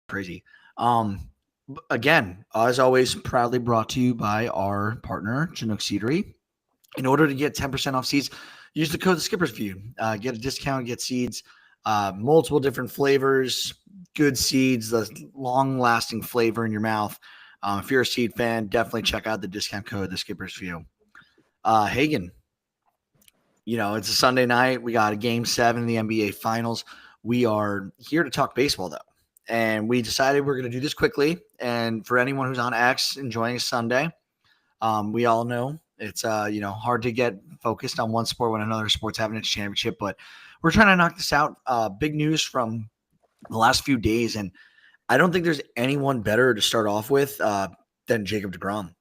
crazy. Again, as always, proudly brought to you by our partner, Chinook Seedery. In order to get 10% off seeds, use the code SkippersView. Get a discount, get seeds, multiple different flavors, good seeds, the long-lasting flavor in your mouth. If you're a seed fan, definitely check out the discount code, the Skipper's View. Hagen, it's a Sunday night. We got a Game 7 in the NBA Finals. We are here to talk baseball, though. And we decided we're going to do this quickly. And for anyone who's on X enjoying a Sunday, we all know it's hard to get focused on one sport when another sport's having its championship. But we're trying to knock this out. Big news from the last few days. And I don't think there's anyone better to start off with than Jacob deGrom.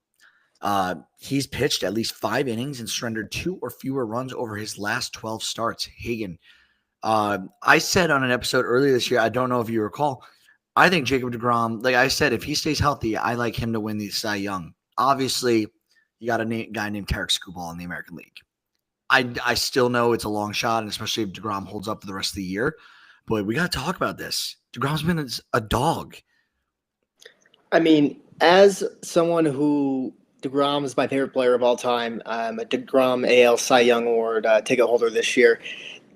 He's pitched at least 5 innings and surrendered 2 or fewer runs over his last 12 starts. Hagen, I said on an episode earlier this year, I don't know if you recall, I think Jacob deGrom, like I said, if he stays healthy, I like him to win the Cy Young. Obviously, you got a guy named Tarek Skubal in the American League. I still know it's a long shot, and especially if deGrom holds up for the rest of the year. But we got to talk about this. deGrom's been a dog. I mean, as someone who deGrom is my favorite player of all time, I'm a deGrom AL Cy Young Award ticket holder this year.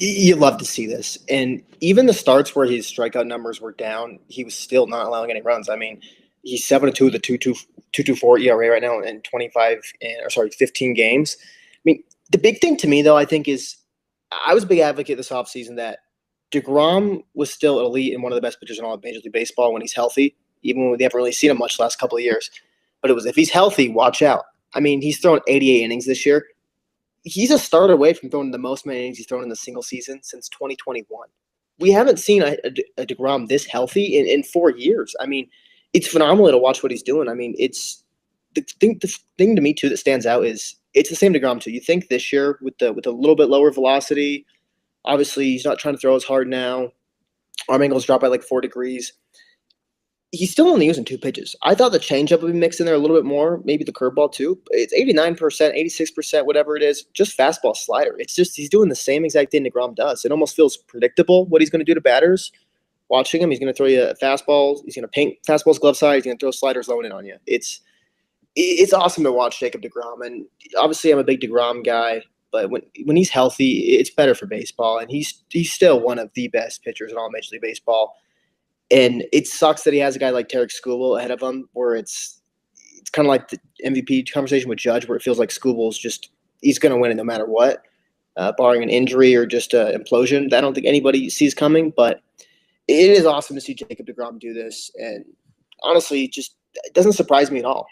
You love to see this. And even the starts where his strikeout numbers were down, he was still not allowing any runs. I mean, he's 7-2 with a 2.24 ERA right now in 15 games. I mean, the big thing to me, though, I think is I was a big advocate this offseason that deGrom was still elite and one of the best pitchers in all of Major League Baseball when he's healthy, even when we haven't really seen him much the last couple of years. But it was if he's healthy, watch out. I mean, he's thrown 88 innings this year. He's a start away from throwing the most innings he's thrown in a single season since 2021. We haven't seen a deGrom this healthy in 4 years. I mean, it's phenomenal to watch what he's doing. I mean, it's the thing to me too that stands out is it's the same deGrom too. You think this year with a little bit lower velocity, obviously he's not trying to throw as hard now. Arm angles drop by like 4 degrees. He's still only using 2 pitches. I thought the changeup would be mixed in there a little bit more, maybe the curveball too. It's 89%, 86%, whatever it is, just fastball slider. It's just he's doing the same exact thing deGrom does. It almost feels predictable what he's going to do to batters. Watching him, he's going to throw you a fastball. He's going to paint fastballs glove side. He's going to throw sliders low in on you. It's awesome to watch Jacob deGrom. And obviously I'm a big deGrom guy, but when he's healthy, it's better for baseball. And he's still one of the best pitchers in all Major League Baseball. And it sucks that he has a guy like Tarek Skubal ahead of him, where it's kind of like the MVP conversation with Judge, where it feels like Skubal's he's going to win it no matter what, barring an injury or just an implosion that I don't think anybody sees coming. But it is awesome to see Jacob deGrom do this, and honestly, it doesn't surprise me at all.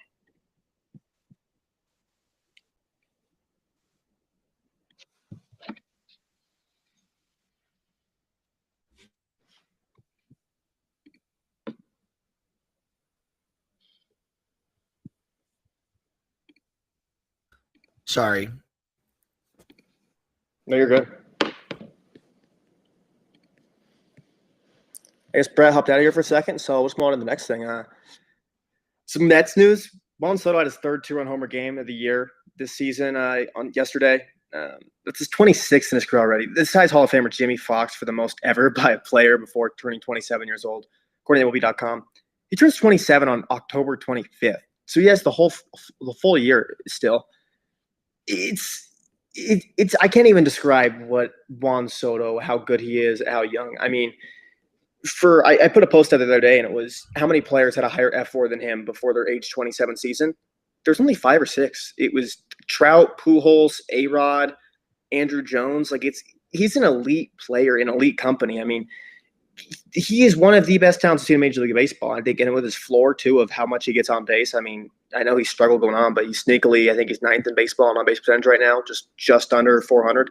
Sorry. No, you're good. I guess Brett hopped out of here for a second, so let's go on to the next thing. Some Mets news. Juan Soto had his third 2-run homer game of the year this season on yesterday. That's his 26th in his career already. This ties Hall of Famer Jimmy Fox for the most ever by a player before turning 27 years old, according to MLB.com. He turns 27 on October 25th, so he has the full year still. It's I can't even describe what Juan Soto, how good he is, how young. I mean, I put a post out the other day, and it was how many players had a higher F4 than him before their age 27 season. There's only 5 or 6. It was Trout, Pujols, A-Rod, Andrew Jones. He's an elite player in elite company. I mean, he is one of the best talents in Major League Baseball. I think, and with his floor too of how much he gets on base. I mean, I know he struggled going on, but he's sneakily, I think he's 9th in baseball on base percentage right now, just under 400.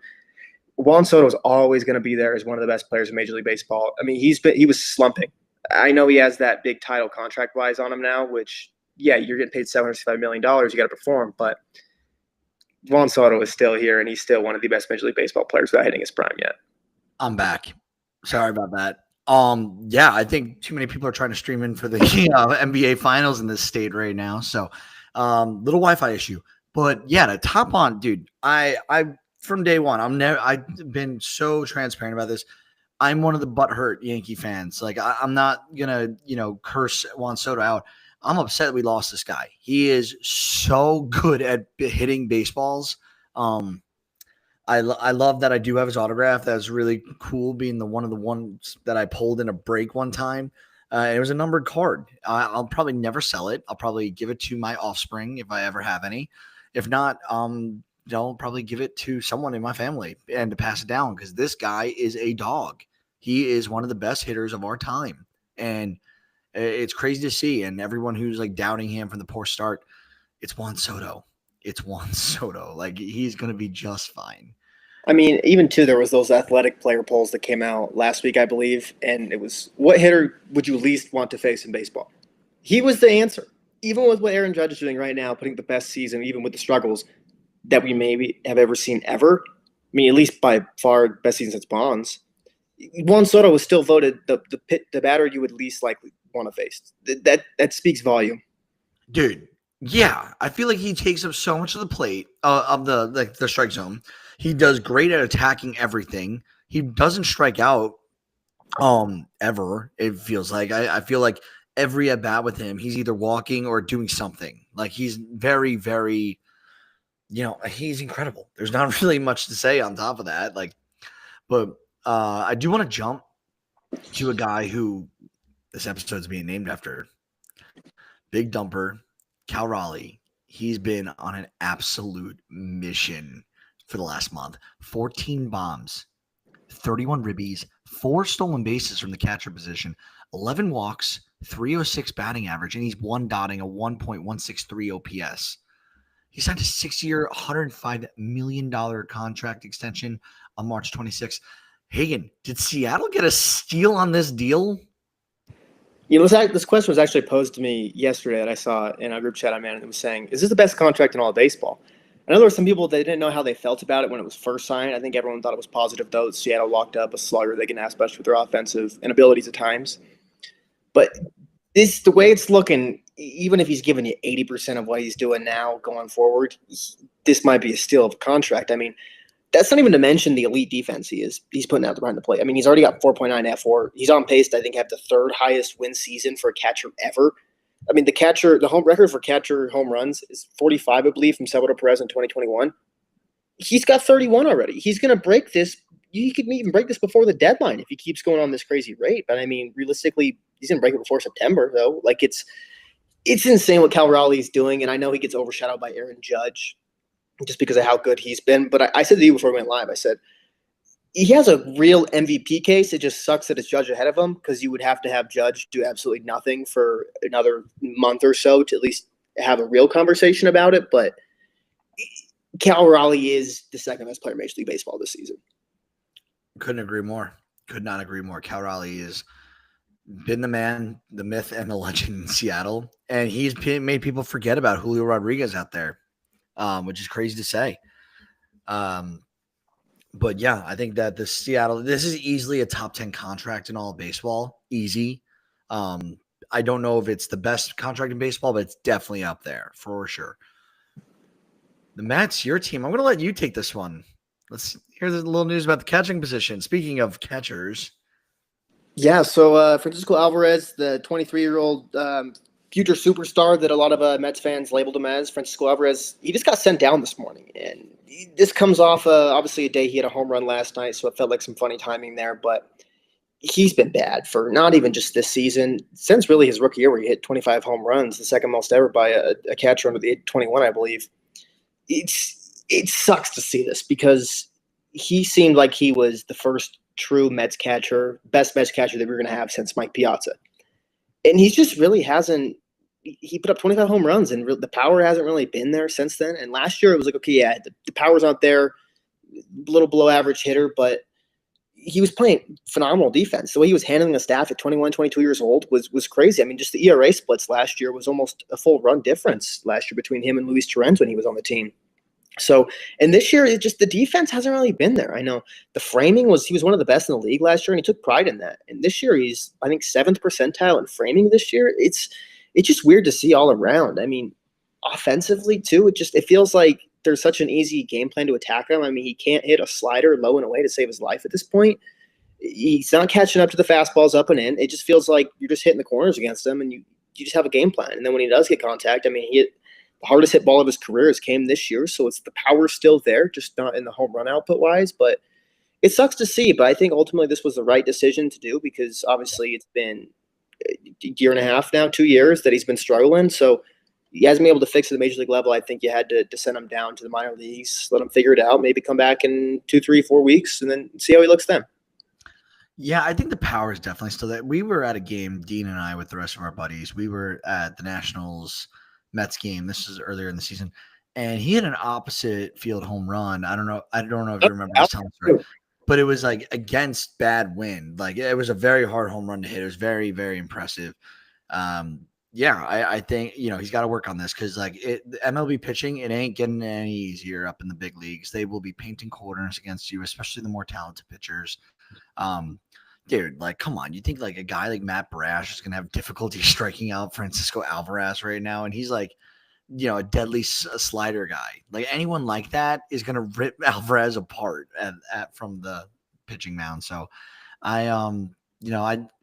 Juan Soto is always going to be there as one of the best players in Major League Baseball. I mean, he was slumping. I know he has that big title contract-wise on him now, which, yeah, you're getting paid $765 million. You got to perform, but Juan Soto is still here, and he's still one of the best Major League Baseball players without hitting his prime yet. I'm back. Sorry about that. Yeah, I think too many people are trying to stream in for the NBA Finals in this state right now. So, little Wi-Fi issue. But yeah, to top on, dude, I from day one, I've been so transparent about this. I'm one of the butthurt Yankee fans. Like I'm not gonna, curse Juan Soto out. I'm upset we lost this guy. He is so good at hitting baseballs. Um, I love that I do have his autograph. That's really cool. Being one of the ones that I pulled in a break one time. It was a numbered card. I'll probably never sell it. I'll probably give it to my offspring if I ever have any. If not, I'll probably give it to someone in my family and to pass it down because this guy is a dog. He is one of the best hitters of our time, and it's crazy to see. And everyone who's like doubting him from the poor start, it's Juan Soto. It's Juan Soto. Like he's going to be just fine. I mean, even too, there was those athletic player polls that came out last week, I believe, and it was what hitter would you least want to face in baseball? He was the answer. Even with what Aaron Judge is doing right now, putting the best season, even with the struggles that we maybe have ever seen ever. I mean, at least by far best season since Bonds. Juan Soto was still voted the batter you would least likely want to face. That speaks volume. Dude, yeah. I feel like he takes up so much of the plate of the strike zone. He does great at attacking everything. He doesn't strike out ever, it feels like. I feel like every at bat with him, he's either walking or doing something. Like he's very, very, he's incredible. There's not really much to say on top of that. But I do want to jump to a guy who this episode's being named after. Big Dumper, Cal Raleigh. He's been on an absolute mission for the last month. 14 bombs, 31 ribbies, 4 stolen bases from the catcher position, 11 walks, 306 batting average, and he's dotting a 1.163 OPS. He signed a 6-year, $105 million contract extension on March 26th. Hagen, did Seattle get a steal on this deal? This question was actually posed to me yesterday that I saw in a group chat I'm in. It was saying, is this the best contract in all of baseball? I know there were some people that didn't know how they felt about it when it was first signed. I think everyone thought it was positive, though. Seattle locked up a slugger they can ask, especially with their offensive inabilities at times. But the way it's looking, even if he's giving you 80% of what he's doing now going forward, this might be a steal of a contract. I mean, that's not even to mention the elite defense he's putting out behind the plate. I mean, he's already got 4.9 F4. He's on pace to, I think, have the 3rd highest win season for a catcher ever. I mean, the home record for catcher home runs is 45, I believe, from Salvador Perez in 2021. He's got 31 already. He's going to break this. He could even break this before the deadline if he keeps going on this crazy rate. But I mean, realistically, he's going to break it before September, though. Like it's insane what Cal Raleigh's doing, and I know he gets overshadowed by Aaron Judge just because of how good he's been. But I said to you before we went live, I said he has a real MVP case. It just sucks that it's Judge ahead of him because you would have to have Judge do absolutely nothing for another month or so to at least have a real conversation about it. But Cal Raleigh is the second best player in Major League Baseball this season. Couldn't agree more. Could not agree more. Cal Raleigh has been the man, the myth, and the legend in Seattle. And he's made people forget about Julio Rodriguez out there, which is crazy to say. But yeah, I think that this is easily a top 10 contract in all of baseball. Easy. I don't know if it's the best contract in baseball, but it's definitely up there for sure. The Mets, your team. I'm going to let you take this one. Let's hear a little news about the catching position. Speaking of catchers. Yeah, so Francisco Alvarez, the 23-year-old future superstar that a lot of Mets fans labeled him as, Francisco Alvarez, he just got sent down this morning. And this comes off, obviously, a day he had a home run last night, so it felt like some funny timing there. But he's been bad for not even just this season, since really his rookie year where he hit 25 home runs, the second most ever by a catcher under the age of 21, I believe. It sucks to see this because he seemed like he was the first true Mets catcher, best Mets catcher that we were going to have since Mike Piazza. And he just really hasn't – he put up 25 home runs, and the power hasn't really been there since then. And last year it was like, okay, yeah, the power's not there, a little below average hitter, but he was playing phenomenal defense. The way he was handling the staff at 21, 22 years old was crazy. I mean, just the ERA splits last year was almost a full run difference last year between him and Luis Torrens when he was on the team. So, and this year, the defense hasn't really been there. I know the framing he was one of the best in the league last year, and he took pride in that. And this year, he's, I think, 7th percentile in framing this year. It's just weird to see all around. I mean, offensively, too, it feels like there's such an easy game plan to attack him. I mean, he can't hit a slider low and away to save his life at this point. He's not catching up to the fastballs up and in. It just feels like you're just hitting the corners against him, and you just have a game plan. And then when he does get contact, I mean, he hit the hardest hit ball of his career came this year, so it's the power still there, just not in the home run output wise. But it sucks to see. But I think ultimately this was the right decision to do because obviously it's been a year and a half now, 2 years that he's been struggling. So he hasn't been able to fix it at the major league level. I think you had to send him down to the minor leagues, let him figure it out, maybe come back in 2, 3, 4 weeks, and then see how he looks then. Yeah, I think the power is definitely still there. We were at a game, Dean and I, with the rest of our buddies. We were at the Nationals Mets game. This is earlier in the season, and he had an opposite field home run. I don't know if you remember this time, but it was like against bad wind. Like it was a very hard home run to hit. It was very, very impressive. Yeah, I think he's got to work on this because like the MLB pitching, it ain't getting any easier up in the big leagues. They will be painting corners against you, especially the more talented pitchers. Dude, like, come on. You think like a guy like Matt Brash is gonna have difficulty striking out Francisco Alvarez right now, and he's like, a deadly slider guy. Like anyone like that is gonna rip Alvarez apart from the pitching mound. So,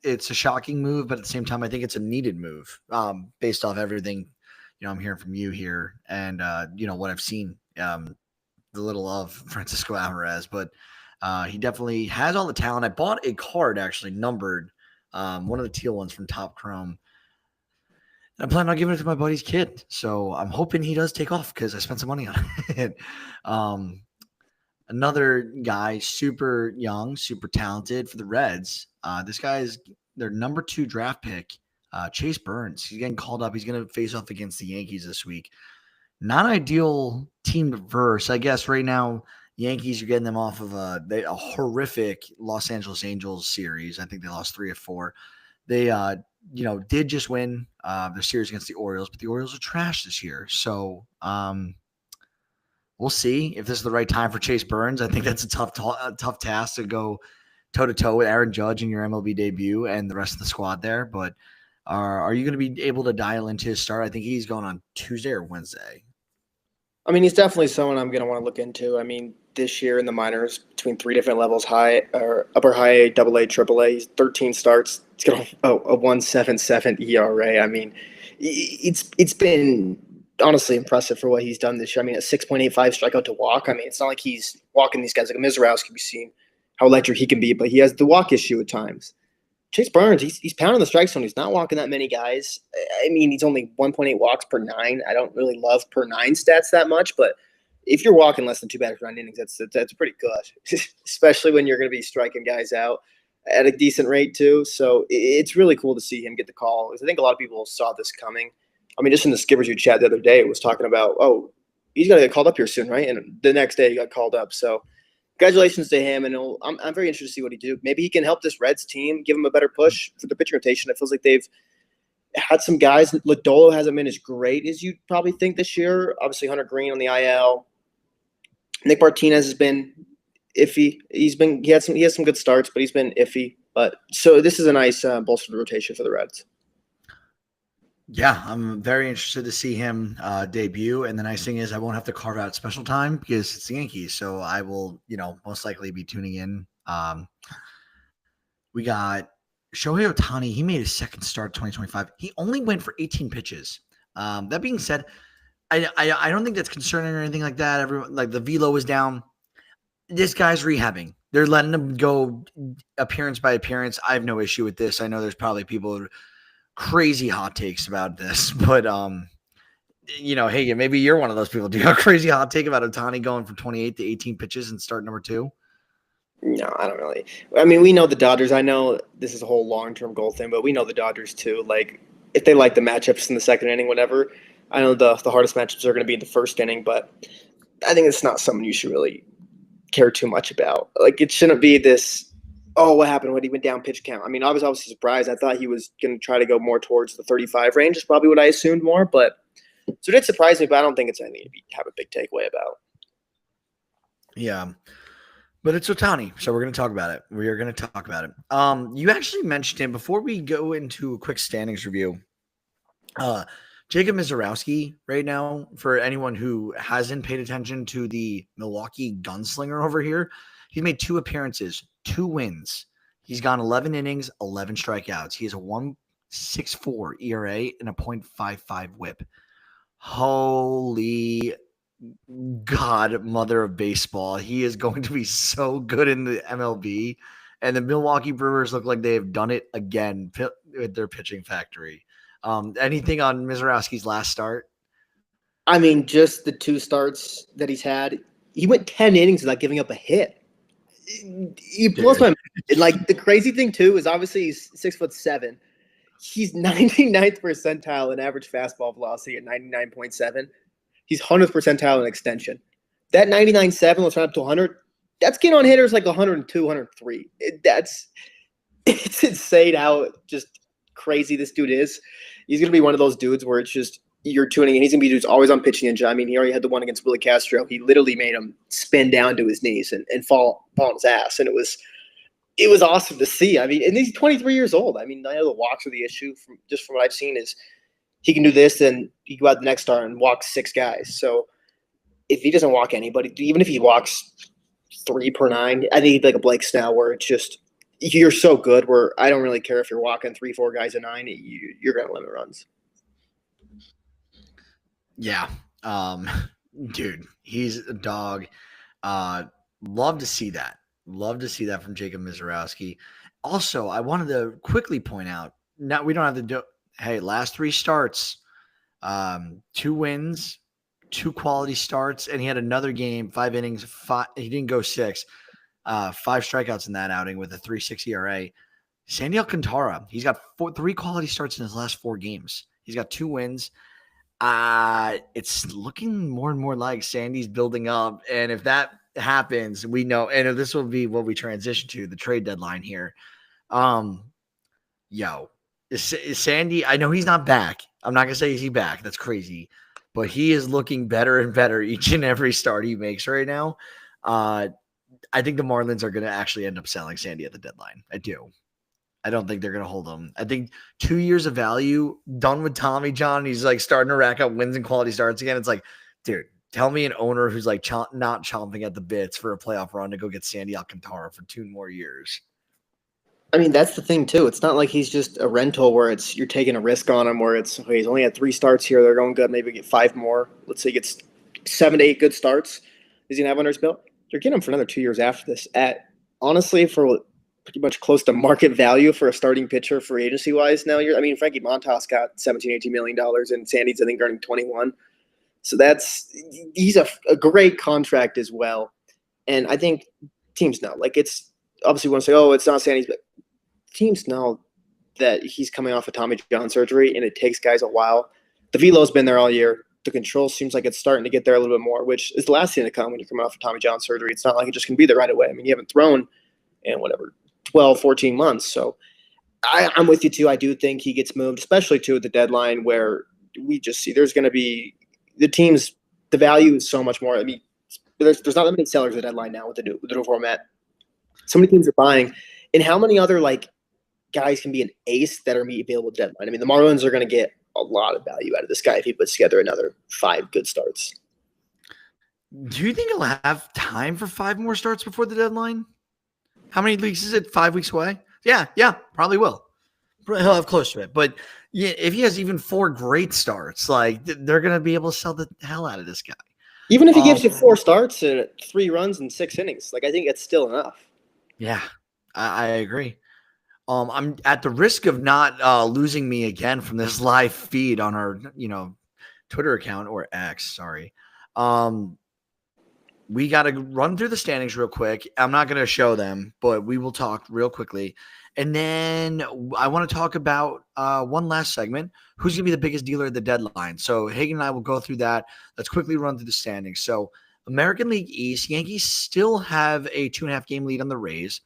it's a shocking move, but at the same time, I think it's a needed move. Based off everything, I'm hearing from you here, and what I've seen, the little of Francisco Alvarez, but. He definitely has all the talent. I bought a card actually numbered, one of the teal ones from Top Chrome. And I'm planning on giving it to my buddy's kid. So I'm hoping he does take off because I spent some money on it. Another guy, super young, super talented for the Reds. This guy is their number 2 draft pick, Chase Burns. He's getting called up. He's going to face off against the Yankees this week. Not ideal team to verse, I guess, right now. Yankees, you're getting them off of a horrific Los Angeles Angels series. I think they lost 3 of 4. They, did just win their series against the Orioles, but the Orioles are trash this year. So we'll see if this is the right time for Chase Burns. I think that's a tough task to go toe-to-toe with Aaron Judge in your MLB debut and the rest of the squad there. But are you going to be able to dial into his start? I think he's going on Tuesday or Wednesday. I mean, he's definitely someone I'm going to want to look into. I mean, this year in the minors, between 3 different levels, high or upper high A, double A, triple A, he's 13 starts. He's got a 1.77 ERA. I mean, it's been honestly impressive for what he's done this year. I mean, a 6.85 strikeout to walk. I mean, it's not like he's walking these guys like a Mizorowski. We've seen how electric he can be, but he has the walk issue at times. Chase Burns, he's pounding the strike zone. He's not walking that many guys. I mean, he's only 1.8 walks per 9. I don't really love per 9 stats that much, but if you're walking less than 2 batters per 9 innings, that's pretty good, especially when you're going to be striking guys out at a decent rate too. So it's really cool to see him get the call. Because I think a lot of people saw this coming. I mean, just in the Skippers You chat the other day, it was talking about, oh, he's going to get called up here soon, right? And the next day he got called up. So congratulations to him, and I'm very interested to see what he do. Maybe he can help this Reds team, give him a better push for the pitching rotation. It feels like they've had some guys. Lodolo hasn't been as great as you'd probably think this year. Obviously, Hunter Green on the IL. Nick Martinez has been iffy. He has some good starts, but he's been iffy. But so this is a nice bolstered rotation for the Reds. Yeah, I'm very interested to see him debut. And the nice thing is I won't have to carve out special time because it's the Yankees. So I will, most likely be tuning in. We got Shohei Ohtani. He made his second start 2025. He only went for 18 pitches. That being said, I don't think that's concerning or anything like that. Everyone, like the velo is down. This guy's rehabbing. They're letting him go appearance by appearance. I have no issue with this. I know there's probably people crazy hot takes about this, but hey, maybe you're one of those people. Do you have a crazy hot take about Ohtani going from 28 to 18 pitches and start number 2? No, I don't really. I mean, we know the Dodgers. I know this is a whole long-term goal thing, but we know the Dodgers too. Like, if they like the matchups in the second inning, whatever. I know the hardest matchups are going to be in the first inning, but I think it's not something you should really care too much about. Like, it shouldn't be this. Oh, what happened when he went down pitch count? I mean, I was obviously surprised. I thought he was going to try to go more towards the 35 range. Is probably what I assumed more, but so it did surprise me. But I don't think it's anything to have a big takeaway about. Yeah. But it's Ohtani, so we're going to talk about it. We are going to talk about it. You actually mentioned him before we go into a quick standings review. Jacob Mizorowski right now, for anyone who hasn't paid attention to the Milwaukee gunslinger over here, he's made 2 appearances, 2 wins. He's gone 11 innings, 11 strikeouts. He has a 1.64 ERA and a .55 WHIP. Holy God, mother of baseball. He is going to be so good in the MLB. And the Milwaukee Brewers look like they have done it again with their pitching factory. Anything on Mizorowski's last start? I mean, just the 2 starts that he's had, he went 10 innings without giving up a hit. He blows my mind. And like the crazy thing too is obviously he's 6'7". He's 99th percentile in average fastball velocity at 99.7. He's 100th percentile in extension. That 99.7, let's run up to 100. That's getting on hitters like 102, 103. It's insane how just crazy this dude is. He's gonna be one of those dudes where it's just you're tuning in. He's gonna be dudes always on pitching engine. I mean, he already had the one against Willie Castro. He literally made him spin down to his knees and fall on his ass, and it was awesome to see. I mean, and he's 23 years old. I mean, I know the walks are the issue from what I've seen is he can do this, and he go out the next start and walk 6 guys. So if he doesn't walk anybody, even if he walks 3 per 9, I think he'd be like a Blake Snell where it's just you're so good where I don't really care if you're walking 3, 4 guys a 9, you're going to limit runs. Yeah. Dude, he's a dog. Love to see that. Love to see that from Jacob Mizorowski. Also, I wanted to quickly point out, now we don't have to do, hey, last 3 starts, 2 wins, 2 quality starts, and he had another game, 5 innings, 5, he didn't go 6, 5 strikeouts in that outing with a 3.6 ERA. Sandy Alcantara, he's got 3 quality starts in his last 4 games. He's got 2 wins. It's looking more and more like Sandy's building up. And if that happens, we know, and this will be what we transition to the trade deadline here. Is Sandy, I know he's not back. I'm not going to say he's back. That's crazy. But he is looking better and better each and every start he makes right now. I think the Marlins are going to actually end up selling Sandy at the deadline. I do. I don't think they're going to hold him. I think 2 years of value done with Tommy John. He's like starting to rack up wins and quality starts again. It's like, dude, tell me an owner who's like not chomping at the bits for a playoff run to go get Sandy Alcantara for 2 more years. I mean, that's the thing too. It's not like he's just a rental where it's you're taking a risk on him where it's okay, he's only had 3 starts here. They're going good. Maybe get 5 more. Let's say he gets 7 to 8 good starts. He's going to have under his belt. They're getting him for another 2 years after this at honestly for pretty much close to market value for a starting pitcher for agency wise. Now Frankie Montas got $17-18 million and Sandy's I think earning 21. So he's a great contract as well. And I think teams know, like it's obviously want to say, oh, it's not Sandy's, but teams know that he's coming off of Tommy John surgery and it takes guys a while. The velo's been there all year. The control seems like it's starting to get there a little bit more, which is the last thing to come when you're coming off of Tommy John surgery. It's not like it just can be there right away. I mean, you haven't thrown in 12, 14 months. So I'm with you too. I do think he gets moved, especially to the deadline where we just see there's going to be the teams, the value is so much more. I mean, there's not that many sellers at the deadline now with the new format. So many teams are buying. And how many other like guys can be an ace that are available at the deadline? I mean, the Marlins are going to get a lot of value out of this guy if he puts together another 5 good starts. Do you think he'll have time for 5 more starts before the deadline? How many weeks is it? 5 weeks away? Yeah, probably will. He'll have close to it. But yeah, if he has even 4 great starts, like they're going to be able to sell the hell out of this guy. Even if he gives you 4 starts and 3 runs and 6 innings, like I think it's still enough. Yeah, I agree. I'm at the risk of not losing me again from this live feed on our, Twitter account or X. Sorry. We got to run through the standings real quick. I'm not going to show them, but we will talk real quickly. And then I want to talk about one last segment. Who's going to be the biggest dealer at the deadline? So Hagen and I will go through that. Let's quickly run through the standings. So American League East, Yankees still have a 2.5 game lead on the Rays.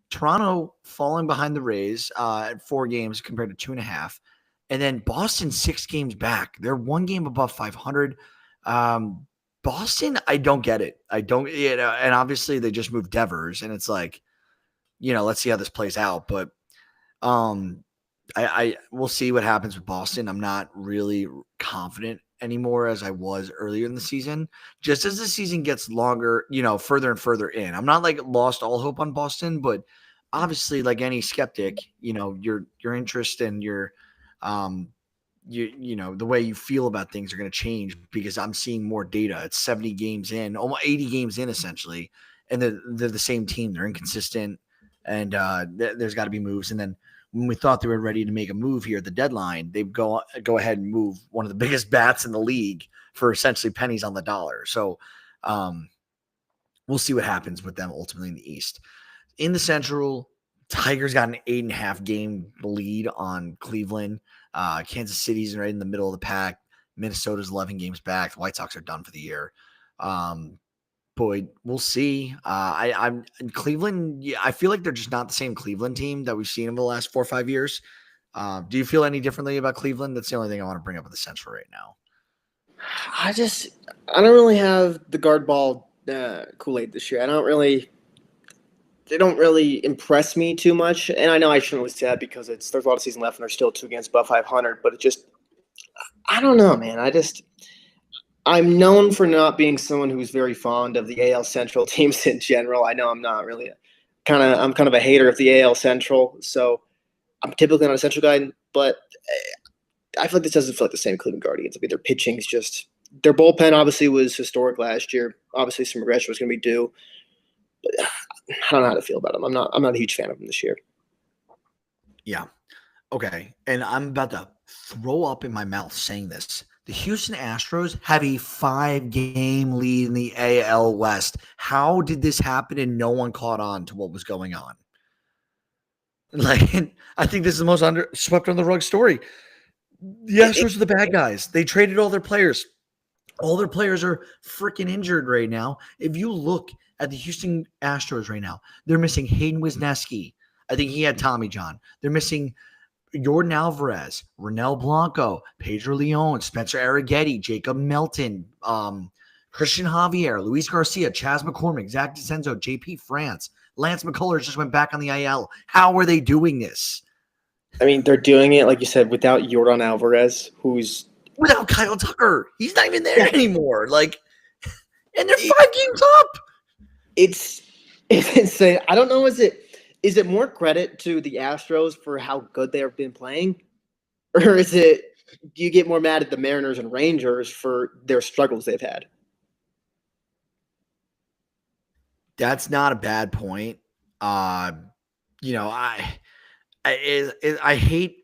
Toronto falling behind the Rays at 4 games compared to 2.5. And then Boston 6 games back. They're 1 game above 500. Boston, I don't get it. I don't, and obviously they just moved Devers and it's like, let's see how this plays out. But I we'll see what happens with Boston. I'm not really confident anymore as I was earlier in the season. Just as the season gets longer, further and further in. I'm not like lost all hope on Boston, but obviously, like any skeptic, your interest and your um, the way you feel about things are going to change because I'm seeing more data. It's 70 games in, almost 80 games in essentially, and they're the same team. They're inconsistent, and there's got to be moves. And then when we thought they were ready to make a move here at the deadline, they go ahead and move one of the biggest bats in the league for essentially pennies on the dollar. So we'll see what happens with them ultimately in the East. In the Central, Tigers got an 8.5 game lead on Cleveland. Kansas City's right in the middle of the pack. Minnesota's 11 games back. The White Sox are done for the year. Boy, we'll see. I'm in Cleveland. Yeah, I feel like they're just not the same Cleveland team that we've seen in the last 4 or 5 years. Do you feel any differently about Cleveland? That's the only thing I want to bring up with the Central right now. I don't really have the guard ball Kool-Aid this year. They don't really impress me too much. And I know I shouldn't really say that because there's a lot of season left and they're still 2 games above 500, but I don't know, man. I'm known for not being someone who's very fond of the AL Central teams in general. I know I'm not really I'm kind of a hater of the AL Central, so I'm typically not a Central guy, but I feel like this doesn't feel like the same Cleveland Guardians. I mean, their pitching's just their bullpen obviously was historic last year. Obviously, some regression was going to be due. But I don't know how to feel about them. I'm not a huge fan of them this year. Yeah. Okay. And I'm about to throw up in my mouth saying this. The Houston Astros have a 5-game lead in the AL West. How did this happen and no one caught on to what was going on? Like, I think this is the most swept under the rug story. The Astros are the bad guys. They traded all their players. All their players are freaking injured right now. If you look at the Houston Astros right now, they're missing Hayden Wisniewski. I think he had Tommy John. They're missing Jordan Alvarez, Ronel Blanco, Pedro Leon, Spencer Arrighetti, Jacob Melton, Christian Javier, Luis Garcia, Chas McCormick, Zach DeCenzo, JP France, Lance McCullers just went back on the IL. How are they doing this? I mean, they're doing it, like you said, without Jordan Alvarez, without Kyle Tucker. He's not even there anymore. Like, and they're 5 games up. It's insane. I don't know. Is it more credit to the Astros for how good they have been playing, or do you get more mad at the Mariners and Rangers for their struggles they've had? That's not a bad point. I hate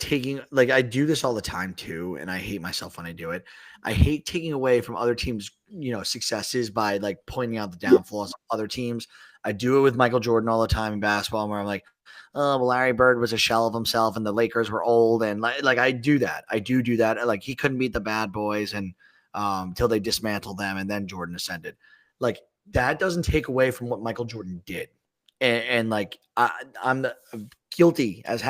taking I do this all the time too, and I hate myself when I do it. I hate taking away from other teams, successes by pointing out the downfalls of other teams. I do it with Michael Jordan all the time in basketball, where I'm like, oh, well, Larry Bird was a shell of himself, and the Lakers were old, and I do that. I do that. Like, he couldn't beat the bad boys, and until they dismantled them, and then Jordan ascended. That doesn't take away from what Michael Jordan did, and I'm guilty as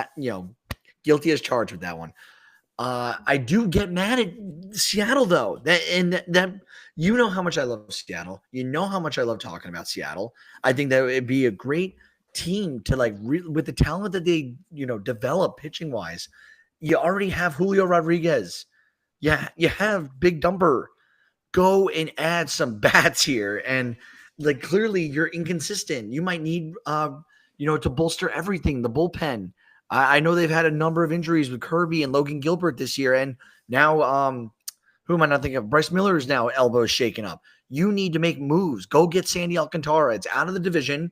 guilty as charged with that one. I do get mad at Seattle though. That how much I love Seattle. You know how much I love talking about Seattle. I think that it'd be a great team to with the talent that they develop pitching wise. You already have Julio Rodriguez. Yeah, you have Big Dumper. Go and add some bats here, and clearly you're inconsistent. You might need to bolster everything. The bullpen. I know they've had a number of injuries with Kirby and Logan Gilbert this year, and now who am I not thinking of? Bryce Miller is now elbows shaken up. You need to make moves. Go get Sandy Alcantara. It's out of the division,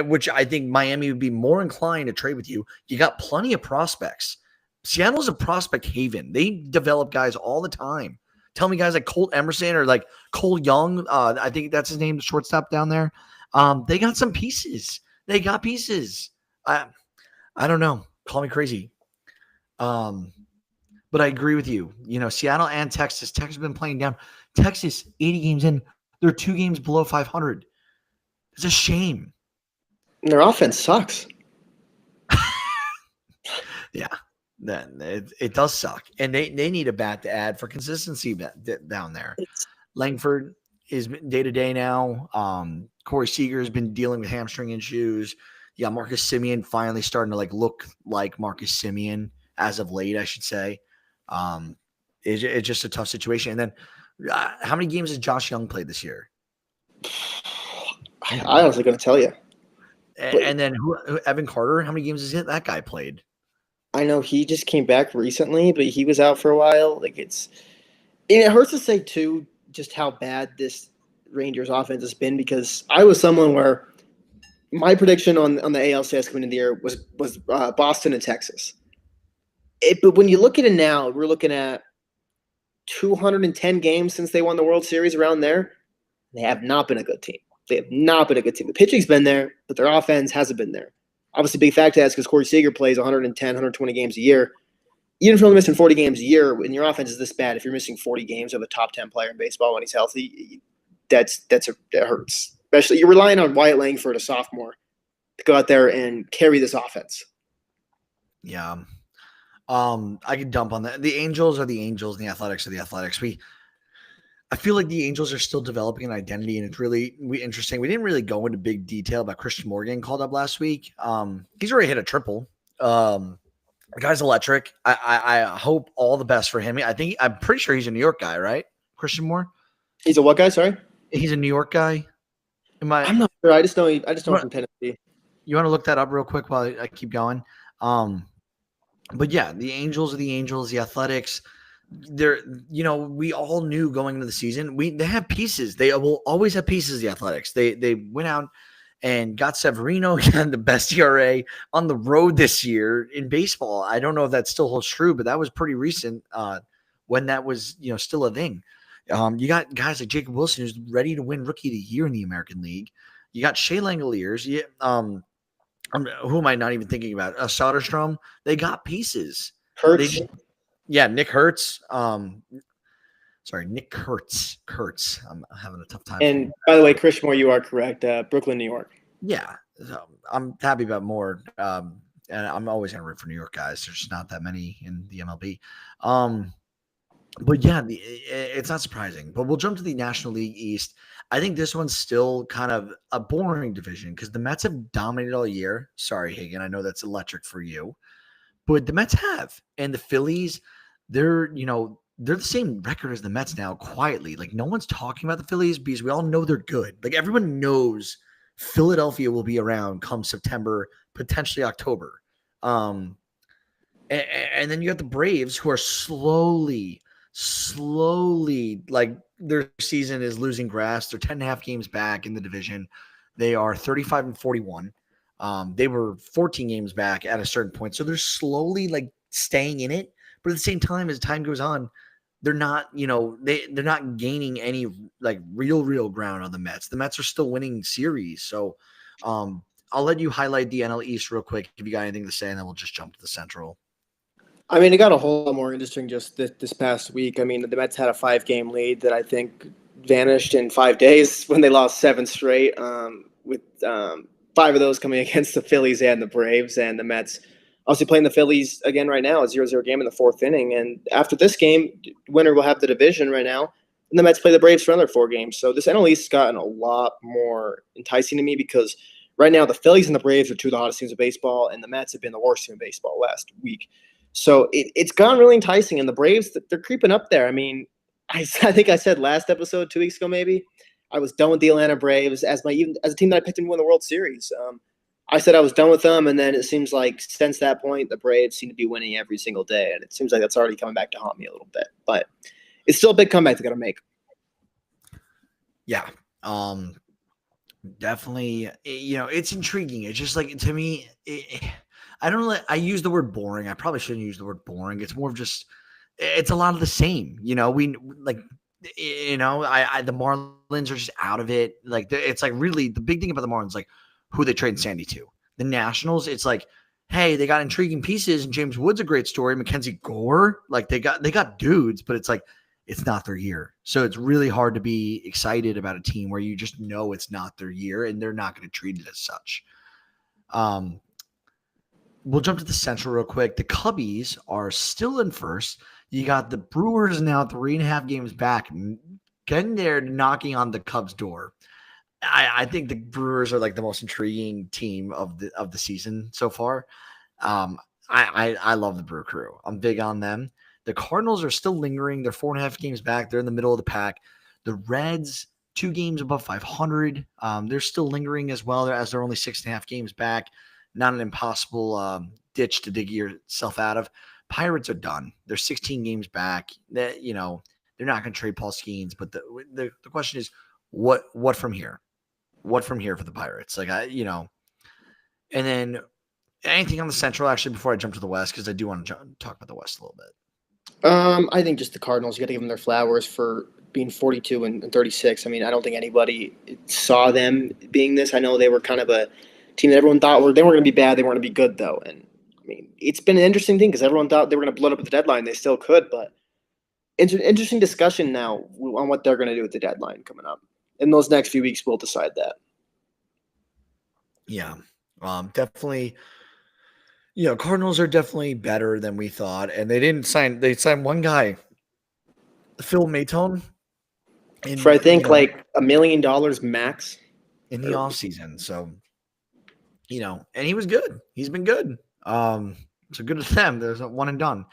which I think Miami would be more inclined to trade with you. You got plenty of prospects. Seattle's a prospect haven. They develop guys all the time. Tell me guys like Colt Emerson or Cole Young. I think that's his name, the shortstop down there. They got some pieces. They got pieces. I don't know. Call me crazy. But I agree with you. Seattle and Texas. Texas has been playing down. Texas, 80 games in. They're 2 games below 500. It's a shame. And their offense sucks. Yeah. It does suck. And they need a bat to add for consistency down there. Langford is day-to-day now. Corey Seager has been dealing with hamstring issues. Yeah, Marcus Semien finally starting to look like Marcus Semien as of late, I should say. It's just a tough situation. And then how many games has Josh Young played this year? I honestly going to tell you. But And then Evan Carter, how many games has that guy played? I know he just came back recently, but he was out for a while. Like and it hurts to say too, just how bad this Rangers offense has been because I was someone where my prediction on the ALCS coming into the year was Boston and Texas. But when you look at it now, we're looking at 210 games since they won the World Series around there. They have not been a good team. They have not been a good team. The pitching's been there, but their offense hasn't been there. Obviously, big factor that's because Corey Seager plays 110, 120 games a year. Even if you're only missing 40 games a year, when your offense is this bad, if you're missing 40 games of a top 10 player in baseball when he's healthy, that hurts. Especially, you're relying on Wyatt Langford, a sophomore, to go out there and carry this offense. Yeah. I could dump on that. The Angels are the Angels and the Athletics are the Athletics. I feel like the Angels are still developing an identity, and it's really interesting. We didn't really go into big detail about Christian Morgan called up last week. He's already hit a triple. The guy's electric. I hope all the best for him. I'm pretty sure he's a New York guy, right? Christian Moore. He's a what guy? Sorry, he's a New York guy. I'm not sure. I just know him from Tennessee. You want to look that up real quick while I keep going? But yeah, the Angels are the Angels, the Athletics. They're, we all knew going into the season, they have pieces. They will always have pieces, the Athletics. They went out and got Severino, had the best ERA on the road this year in baseball. I don't know if that still holds true, but that was pretty recent when that was, still a thing. You got guys like Jacob Wilson, who's ready to win Rookie of the Year in the American League. You got Shea Langoliers. Who am I not even thinking about? Soderstrom. They got pieces. Hurts. Nick Hurts. Nick Kurtz. I'm having a tough time. And by the way, Chris Moore, you are correct. Brooklyn, New York. Yeah, I'm happy about Moore. And I'm always going to root for New York guys. There's just not that many in the MLB. But yeah, it's not surprising. But we'll jump to the National League East. I think this one's still kind of a boring division because the Mets have dominated all year. Sorry, Hagen. I know that's electric for you. But the Mets have. And the Phillies, they're the same record as the Mets now, quietly. Like, no one's talking about the Phillies because we all know they're good. Like, everyone knows Philadelphia will be around come September, potentially October. And then you got the Braves, who are slowly, like, their season is losing grasp. They're 10.5 games back in the division. They are 35-41. They were 14 games back at a certain point. So they're slowly, like, staying in it. But at the same time, as time goes on, they're not, they're not gaining any, like, real ground on the Mets. The Mets are still winning series. So I'll let you highlight the NL East real quick if you got anything to say, and then we'll just jump to the Central. I mean, it got a whole lot more interesting just this past week. I mean, the Mets had a 5-game lead that I think vanished in 5 days when they lost 7 straight, with 5 of those coming against the Phillies and the Braves. And the Mets obviously playing the Phillies again right now, a 0-0 game in the 4th inning. And after this game, winner will have the division right now. And the Mets play the Braves for another 4 games. So this NL East has gotten a lot more enticing to me because right now the Phillies and the Braves are 2 of the hottest teams of baseball, and the Mets have been the worst team in baseball last week. So it's gone really enticing, and the Braves, they're creeping up there. I mean, I think I said last episode 2 weeks ago maybe, I was done with the Atlanta Braves as a team that I picked to win the World Series. I said I was done with them, and then it seems like since that point, the Braves seem to be winning every single day, and it seems like that's already coming back to haunt me a little bit. But it's still a big comeback they got to make. Yeah, definitely. It's intriguing. It's just like, to me, I don't know. I use the word boring. I probably shouldn't use the word boring. It's more of just, it's a lot of the same. The Marlins are just out of it. Like, it's like, really the big thing about the Marlins, like, who they trade Sandy to. The Nationals, it's like, hey, they got intriguing pieces, and James Wood's a great story. Mackenzie Gore, like, they got dudes, but it's like, it's not their year. So it's really hard to be excited about a team where you just know it's not their year and they're not going to treat it as such. We'll jump to the Central real quick. The Cubbies are still in first. You got the Brewers now 3.5 games back, getting there, knocking on the Cubs' door. I think the Brewers are like the most intriguing team of the season so far. I love the Brew Crew. I'm big on them. The Cardinals are still lingering. They're 4.5 games back. They're in the middle of the pack. The Reds 2 games above 500. They're still lingering as well as they're only 6.5 games back. Not an impossible ditch to dig yourself out of. Pirates are done. They're 16 games back. That they're not going to trade Paul Skeens, but the question is what from here? What from here for the Pirates? And then anything on the Central actually before I jump to the West, because I do want to talk about the West a little bit. I think just the Cardinals. You got to give them their flowers for being 42 and 36. I mean, I don't think anybody saw them being this. I know they were kind of a team that everyone thought they weren't going to be bad. They weren't going to be good though. And I mean, it's been an interesting thing because everyone thought they were going to blow it up at the deadline. They still could, but it's an interesting discussion now on what they're going to do with the deadline coming up. In those next few weeks, we'll decide that. Yeah, definitely. Cardinals are definitely better than we thought, and they signed one guy, Phil Maton, For I think like $1 million max in the offseason. So, and he was good. He's been good. So good to them. There's a one and done.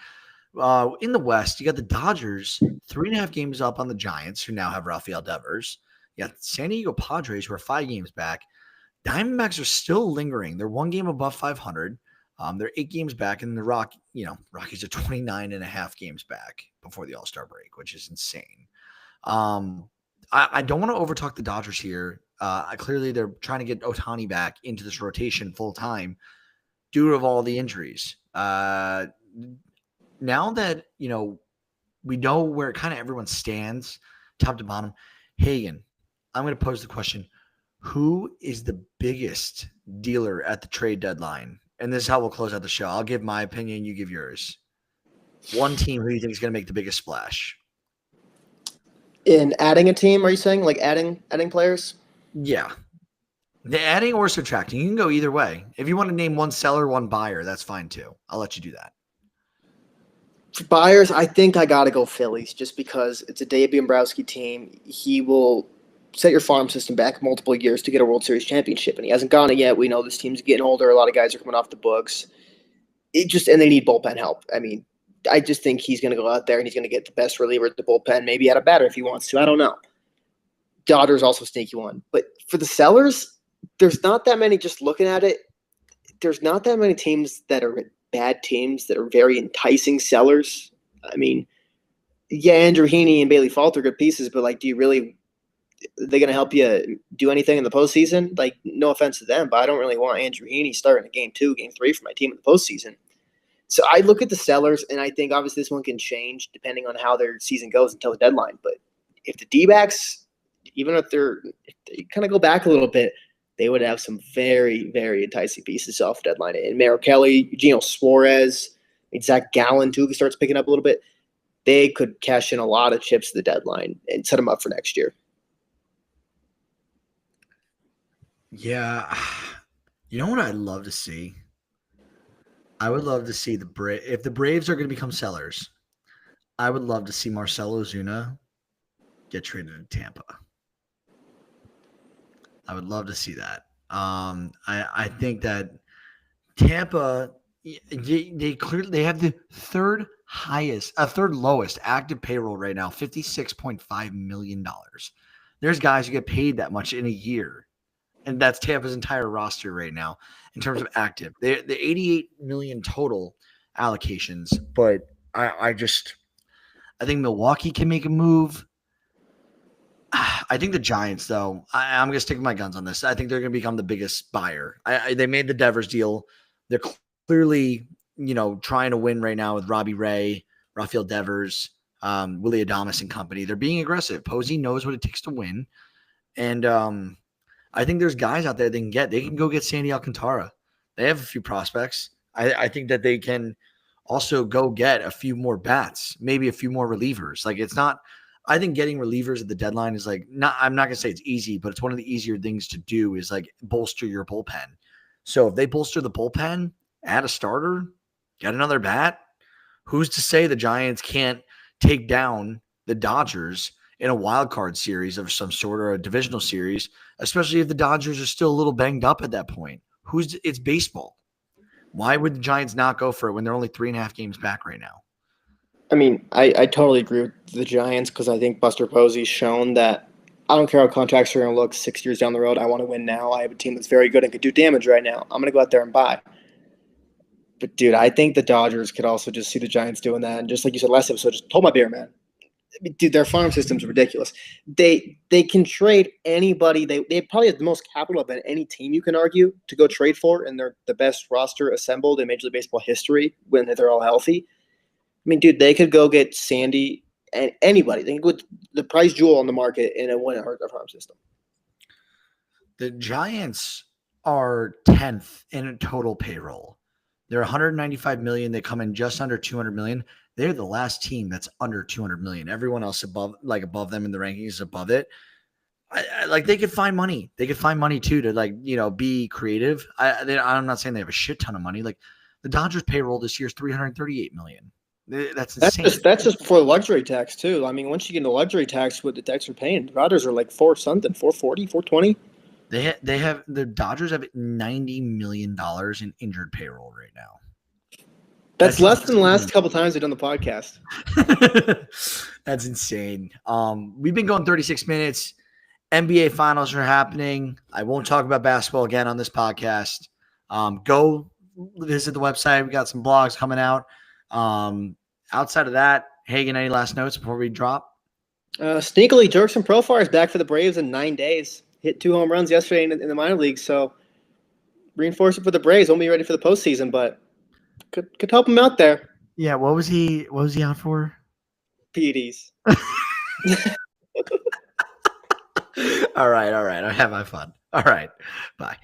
In the West, you got the Dodgers 3.5 games up on the Giants, who now have Rafael Devers. You got San Diego Padres, who are 5 games back. Diamondbacks are still lingering. They're 1 game above 500. They're 8 games back, and the Rockies are 29.5 games back before the All-Star break, which is insane. I don't want to overtalk the Dodgers here. Clearly, they're trying to get Ohtani back into this rotation full time due to all the injuries. Now that we know where kind of everyone stands, top to bottom, Hagen, I'm going to pose the question: who is the biggest dealer at the trade deadline? And this is how we'll close out the show. I'll give my opinion. You give yours. One team who you think is going to make the biggest splash? In adding a team, are you saying like adding players? Yeah. The adding or subtracting. You can go either way. If you want to name one seller, one buyer, that's fine too. I'll let you do that. For buyers, I think I got to go Phillies just because it's a Dave Dombrowski team. He will set your farm system back multiple years to get a World Series championship, and he hasn't gotten it yet. We know this team's getting older. A lot of guys are coming off the books. And they need bullpen help. I mean, I just think he's going to go out there and he's going to get the best reliever at the bullpen, maybe add a batter if he wants to. I don't know. Dodgers also sneaky one. But for the sellers, there's not that many, just looking at it, there's not that many teams that are bad teams that are very enticing sellers. I mean, yeah, Andrew Heaney and Bailey Falter are good pieces, but like, are they going to help you do anything in the postseason? Like, no offense to them, but I don't really want Andrew Heaney starting a game 2, game 3 for my team in the postseason. So I look at the sellers, and I think obviously this one can change depending on how their season goes until the deadline. But if the D-backs, even if they kind of go back a little bit, they would have some very, very enticing pieces off the deadline. And Merrill Kelly, Eugenio Suarez, Zach Gallen too, if he starts picking up a little bit, they could cash in a lot of chips to the deadline and set them up for next year. Yeah. You know what I'd love to see? I would love to see if the Braves are going to become sellers, I would love to see Marcell Ozuna get traded to Tampa. I would love to see that. I think that Tampa, they have the third lowest active payroll right now, $56.5 million. There's guys who get paid that much in a year. And that's Tampa's entire roster right now in terms of active. They're 88 million total allocations, but I think Milwaukee can make a move. I think the Giants, though, I'm going to stick with my guns on this. I think they're going to become the biggest buyer. They made the Devers deal. They're clearly, trying to win right now with Robbie Ray, Rafael Devers, Willie Adames and company. They're being aggressive. Posey knows what it takes to win. And I think there's guys out there they can get. They can go get Sandy Alcantara. They have a few prospects. I think that they can also go get a few more bats, maybe a few more relievers. Like, it's not – I think getting relievers at the deadline is like – I'm not going to say it's easy, but it's one of the easier things to do is like bolster your bullpen. So if they bolster the bullpen, add a starter, get another bat, who's to say the Giants can't take down the Dodgers in a wild card series of some sort or a divisional series, especially if the Dodgers are still a little banged up at that point. It's baseball. Why would the Giants not go for it when they're only 3.5 games back right now? I mean, I totally agree with the Giants because I think Buster Posey's shown that I don't care how contracts are going to look 6 years down the road. I want to win now. I have a team that's very good and could do damage right now. I'm going to go out there and buy. But, dude, I think the Dodgers could also just see the Giants doing that. And just like you said last episode, just hold my beer, man. I mean, dude, their farm system's ridiculous. They can trade anybody. They probably have the most capital of any team you can argue to go trade for, and they're the best roster assembled in Major League Baseball history when they're all healthy. I mean, dude, they could go get Sandy and anybody. They can go with the price jewel on the market and it wouldn't hurt their farm system. The Giants are 10th in total payroll. They're 195 million. They come in just under 200 million. They're the last team that's under 200 million. Everyone else above them in the rankings is above it. Like they could find money. They could find money too to be creative. I'm not saying they have a shit ton of money. Like the Dodgers payroll this year is 338 million. That's insane. That's just before the luxury tax too. I mean, once you get into luxury tax, what the tax are paying, the Dodgers are like 440, 420. The Dodgers have $90 million in injured payroll right now. That's less than the last couple times we've done the podcast. That's insane. We've been going 36 minutes. NBA finals are happening. I won't talk about basketball again on this podcast. Go visit the website. We got some blogs coming out. Outside of that, Hagen, any last notes before we drop? Sneakily, Jerkson Profar is back for the Braves in 9 days. Hit 2 home runs yesterday in the minor leagues, so reinforce it for the Braves. Won't be ready for the postseason, but could help him out there. Yeah, what was he out for? PEDs. All right. I have my fun. All right. Bye.